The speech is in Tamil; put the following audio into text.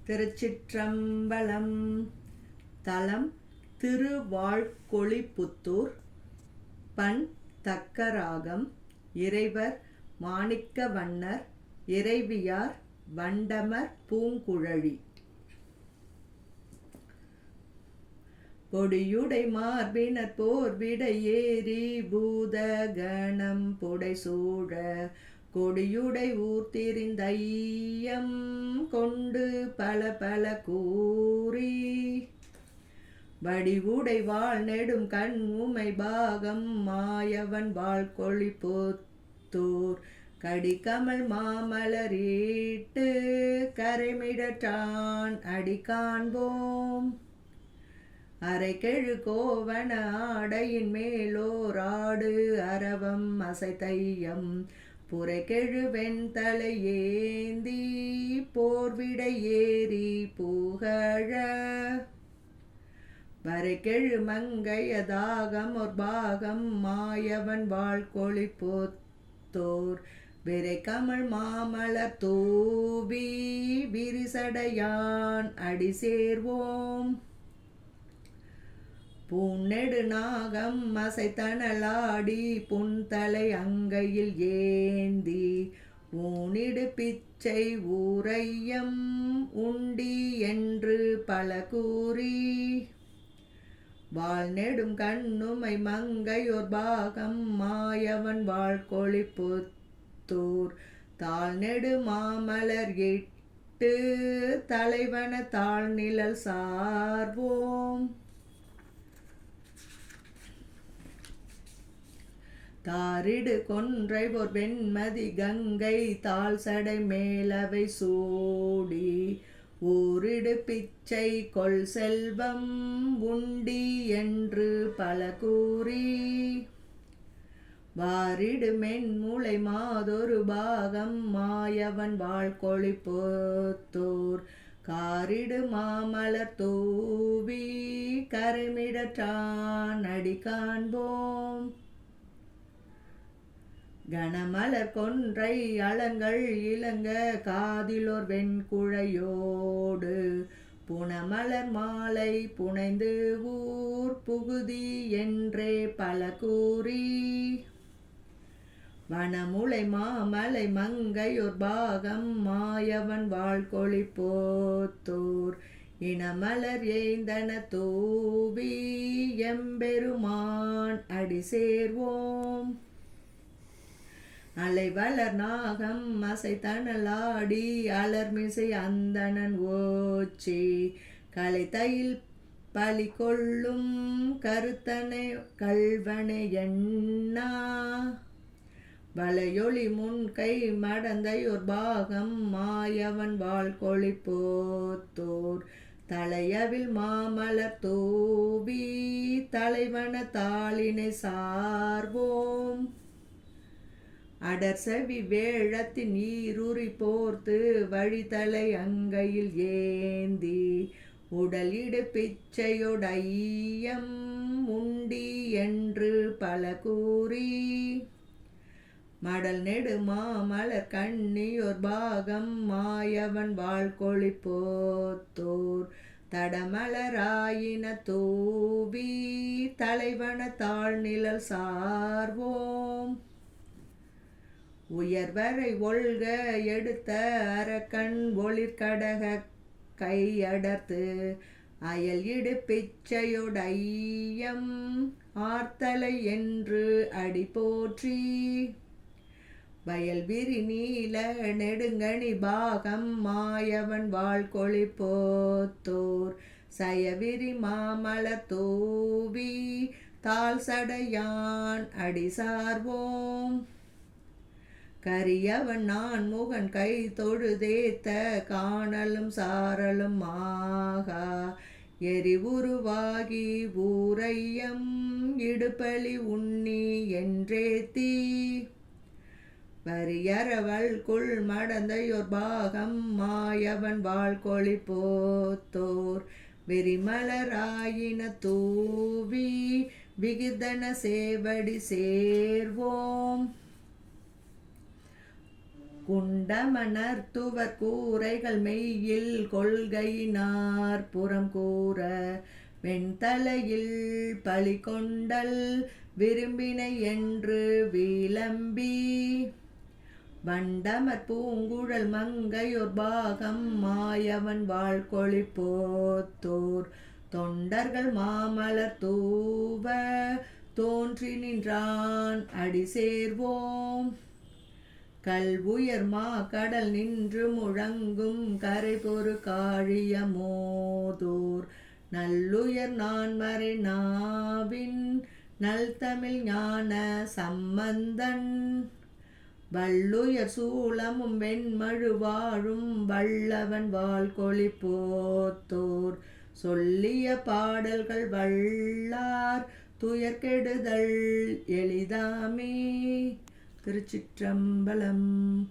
திருச்சிற்றம்பலம். தலம் திருவாழ்கொழிப்புத்தூர். பண் தக்கராகம். இறைவர் மாணிக்கவண்ணர். இறைவியார் வண்டமர் பூங்குழலி. பொடியுடை மார்பினர் போர்விடை ஏறி பூதகணம் புடைசூழ கொடியுடை ஊர்த்திரிந்தையம் கொண்டு பல பல கூறி வடிவுடை வாழ் நெடும் கண் உமை பாகம் மாயவன் வாழ்கொழிப்புத்தூர் கடிகமல் மாமலரீட்டு கரைமிடற்றான் அடி காண்போம். அரைக்கெழு கோவண ஆடையின் மேலோர் ஆடு அரவம் அசைத்தையம் புரைக்கெழு வெண்தலை ஏந்தி போர்விடை ஏறி புகழ வரைக்கெழு மங்கையதாகம் ஒரு பாகம் மாயவன் வாழ்கொழிப்புத்தூர் விரை கமல் மாமலர் தூவி விரிசடையான் அடி சேர்வோம். பூநெடு நாகம் அசைத்தனலாடி புன்தலை அங்கையில் ஏந்தி ஊனிடு பிச்சை ஊரையம் உண்டி என்று பல கூறி வாழ் நெடும் கண்ணுமை மங்கையோர் பாகம் மாயவன் வாழ்கொழிப்புத்தூர் தாழ் நெடு மாமலர் இட்டு தலைவன தாழ்நிழல் சார்வோம். தாரிடு கொன்றை ஒரு வெண்மதி கங்கை தாழ் சடை மேலவை சூடி ஊரிடு பிச்சை கொள் செல்வம் உண்டி என்று பல கூறி வாரிடு மென்முளை மாதொரு பாகம் மாயவன் வாழ்கொழிப்புத்தூர் காரிடு மாமலர் தூவி கரைமிடற்றான் அடி காண்போம். கனமலர் கொன்றை அலங்கள் இளங்க காதிலோர் வெண்குழையோடு புனமலர் மாலை புனைந்து ஊர் புகுதி என்றே பல கூறி வனமுலை மாமலை மங்கையோர் பாகம் மாயவன் வாழ்கொழிப்புத்தூர் இனமலர் ஏய்ந்தன தூவி எம்பெருமான் அடி சேர்வோம். அலைவளர் நாகம் அசைத்தனலாடி அலர்மிசை அந்தணன் ஓச்சி கலைத்தையில் பலி கொள்ளும் கருத்தனை கல்வனை எண்ணா வளையொளி முன்கை மடந்தையோர் பாகம் மாயவன் வாழ்கொழிப்புத்தூர் தலையவில் மாமலர் தூவி தலைவன தாளினை சார்வோம். அடர்சவி வேழத்தின் ஈருறி போர்த்து வழித்தலை அங்கையில் ஏந்தி உடலிடு பிச்சையொடையம் உண்டி என்று பல கூறி மடல் நெடு மாமலர் கண்ணியோர் பாகம் மாயவன் வாழ்கொழிப்புத்தூர் தடமலராயின தூவி தலைவன தாழ்நிழல் சார்வோம். உயர்வரை ஒல்க எடுத்த அரக்கண் ஒளிர்கடக கையடர்த்து அயல் இடு பிச்சையொடையம் ஆர்த்தலை என்று அடி போற்றி வயல் விரி நீல நெடுங்கணி பாகம் மாயவன் வாழ்கொழிப்புத்தூர் சயவிரி மாமலர் தூவி தாழ் சடையான் அடி சார்வோம். கரியவன் நான் முகன் கை தொழுதேத்த காணலும் சாரலும் ஆகா எரிவுருவாகி ஊரையம் இடுபலி உண்ணி என்றேத்தி வரியறவள்குள் மடந்தையோர் பாகம் மாயவன் வாழ்கொழிப்புத்தூர் விரிமலராயின தூவி விகிதன சேவடி சேர்வோம். குண்டமணர்த்துவர் கூரைகள் மெய்யில் கொள்கையினார் புறம் கூற வெண்தலையில் பலிகொண்டல் விரும்பினை என்று விளம்பி வண்டமர் பூங்குழல் மங்கையொர் பாகம் மாயவன் வாழ்கொழிப்போத்தோர் தொண்டர்கள் மாமலர் தூவ தோன்றி நின்றான் அடி சேர்வோம். கல்வுயர் மா கடல் நின்று முழங்கும் கரைபொரு காழியமோதோர் நல்லுயர் நான்மறை நாவின் நல்தமிழ் ஞான சம்பந்தன் வள்ளுயர் சூளமும் வெண்மழு வாழும் வல்லவன் வாழ்கொழிப்போத்தோர் சொல்லிய பாடல்கள் வல்லார் துயர்கெடுதல் எளிதாமே. திருச்சிற்றம்பலம்.